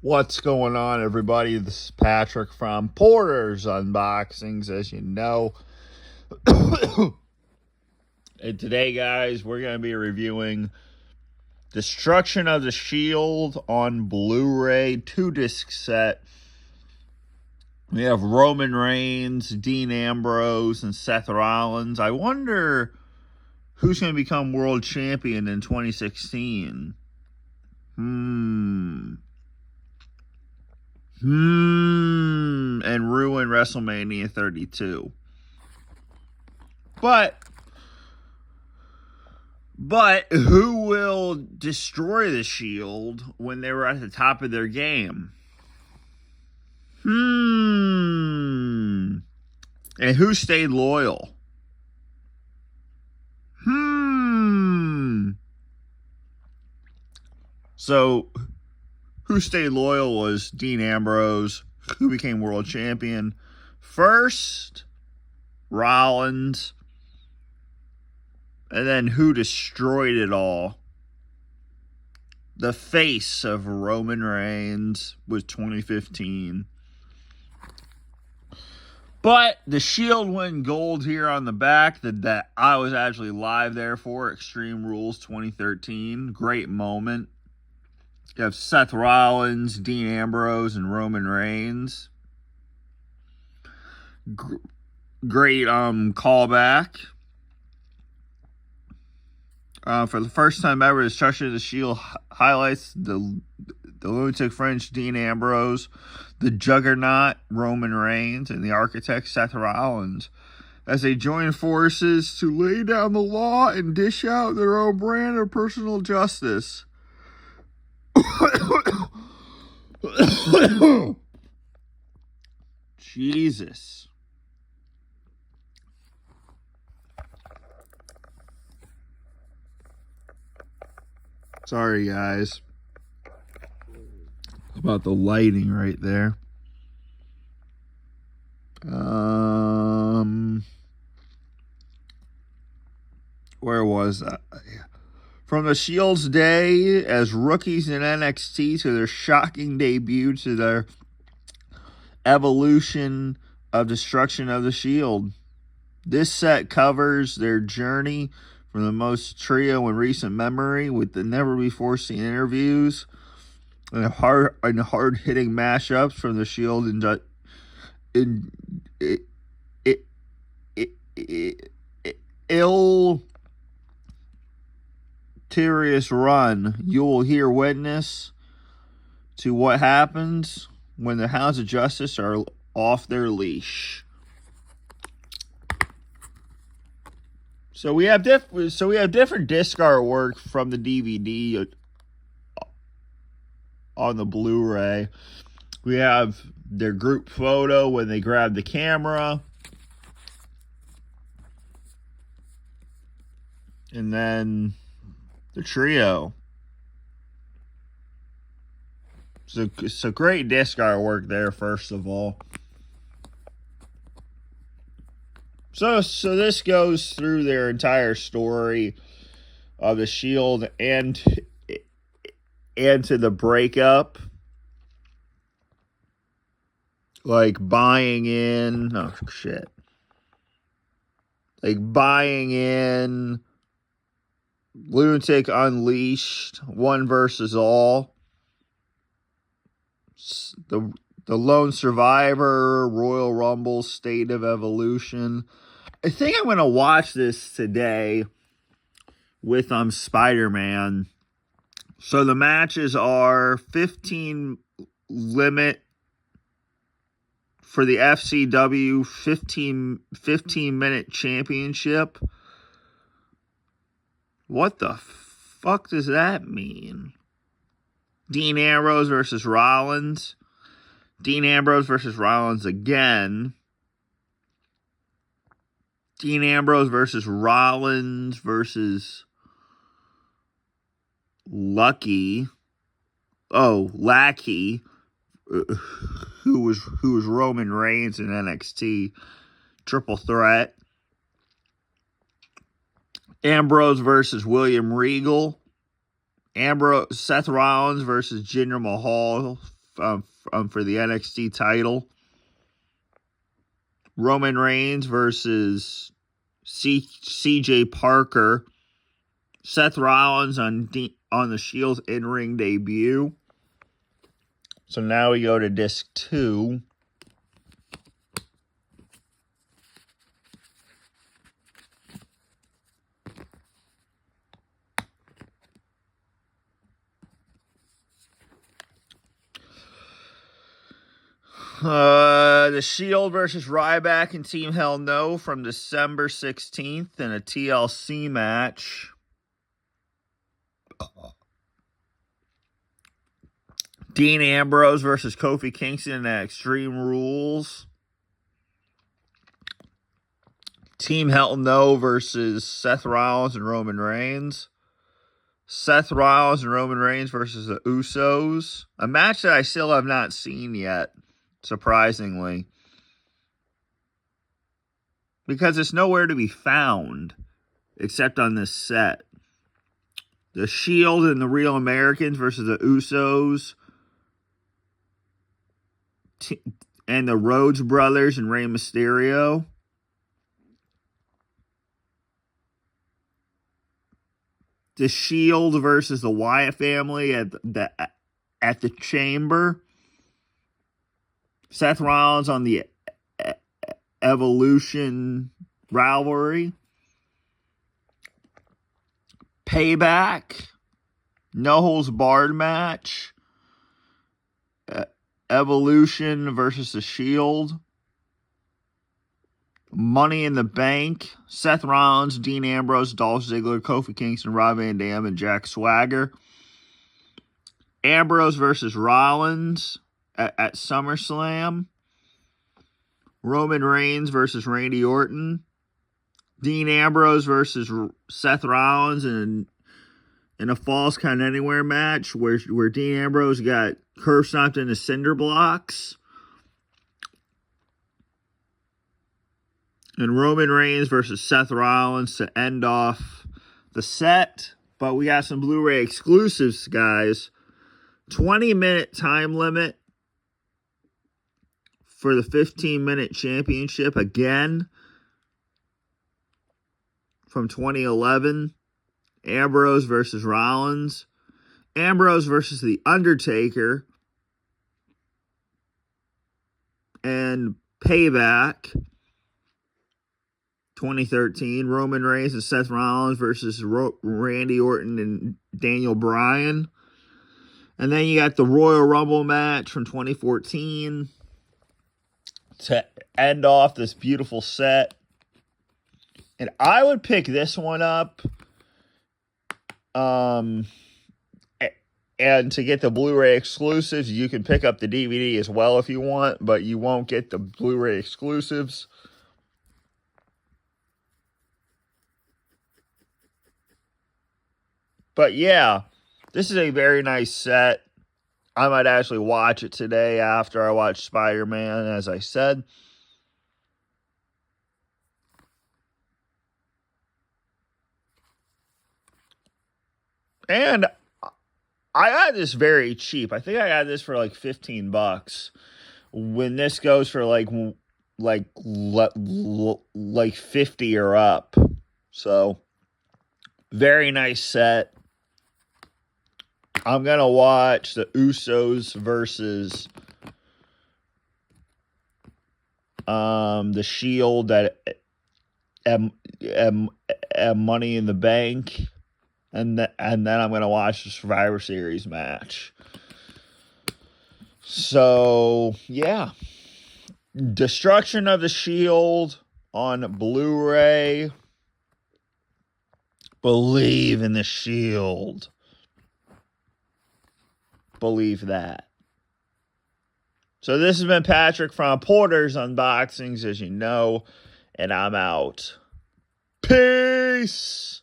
What's going on, everybody? This is Patrick from Porter's Unboxings, as you know. And today, guys, we're going to be reviewing Destruction of the Shield on Blu-ray 2-disc set. We have Roman Reigns, Dean Ambrose, and Seth Rollins. I wonder who's going to become world champion in 2016. And ruin WrestleMania 32. But who will destroy the Shield when they were at the top of their game? And who stayed loyal? So, who stayed loyal was Dean Ambrose, who became world champion first, Rollins, and then who destroyed it all? The face of Roman Reigns was 2015. But the Shield went gold here on the back that I was actually live there for. Extreme Rules 2013. Great moment. You have Seth Rollins, Dean Ambrose, and Roman Reigns. Great callback. For the first time ever, Destruction of the Shield highlights the lunatic French Dean Ambrose, the juggernaut Roman Reigns, and the architect Seth Rollins as they join forces to lay down the law and dish out their own brand of personal justice. Jesus. Sorry, guys, about the lighting right there. Where was that? From the Shield's day as rookies in NXT to their shocking debut to their evolution of Destruction of the Shield. This set covers their journey from the most trio in recent memory with the never-before-seen interviews and hard-hitting mashups from the Shield illustrious run. You will hear witness to what happens when the Hounds of Justice are off their leash. So we have different disc artwork from the DVD on the Blu-ray. We have their group photo when they grab the camera. And then the trio. So great disc artwork there, first of all. So this goes through their entire story of the Shield and to the breakup. Like buying in Lunatic Unleashed, One versus All, the Lone Survivor, Royal Rumble, State of Evolution. I think I'm going to watch this today with Spider-Man. So the matches are 15 limit for the FCW 15-minute championship. What the fuck does that mean? Dean Ambrose versus Rollins. Dean Ambrose versus Rollins again. Dean Ambrose versus Rollins versus Lackey, who was Roman Reigns in NXT. Triple threat. Ambrose versus William Regal. Seth Rollins versus Jinder Mahal. for the NXT title. Roman Reigns versus CJ Parker. Seth Rollins on the Shield's in-ring debut. So now we go to disc 2. The Shield versus Ryback and Team Hell No from December 16th in a TLC match. Dean Ambrose versus Kofi Kingston at Extreme Rules. Team Hell No versus Seth Rollins and Roman Reigns. Seth Rollins and Roman Reigns versus the Usos. A match that I still have not seen yet, surprisingly. Because it's nowhere to be found except on this set. The Shield and the Real Americans versus the Usos. And the Rhodes Brothers and Rey Mysterio. The Shield versus the Wyatt family at the Chamber. Seth Rollins on the Evolution rivalry. Payback. No holds barred match. Evolution versus the Shield. Money in the Bank. Seth Rollins, Dean Ambrose, Dolph Ziggler, Kofi Kingston, Rob Van Dam, and Jack Swagger. Ambrose versus Rollins at SummerSlam. Roman Reigns versus Randy Orton. Dean Ambrose versus Seth Rollins in a Falls Count Anywhere match where Dean Ambrose got curb stomped into cinder blocks. And Roman Reigns versus Seth Rollins to end off the set. But we got some Blu-ray exclusives, guys. 20-minute time limit for the 15-minute championship again from 2011. Ambrose versus Rollins. Ambrose versus The Undertaker. And Payback 2013. Roman Reigns and Seth Rollins versus Randy Orton and Daniel Bryan. And then you got the Royal Rumble match from 2014 to end off this beautiful set. And I would pick this one up. And to get the Blu-ray exclusives, you can pick up the DVD as well if you want, but you won't get the Blu-ray exclusives. But yeah, this is a very nice set. I might actually watch it today after I watch Spider-Man, as I said. And I got this very cheap. I think I got this for like $15. When this goes for like 50 or up. So, very nice set. I'm going to watch the Usos versus the Shield at Money in the Bank. And then I'm going to watch the Survivor Series match. So, yeah. Destruction of the Shield on Blu-ray. Believe in the Shield. Believe that. So this has been Patrick from Porter's Unboxings, as you know, and I'm out. Peace!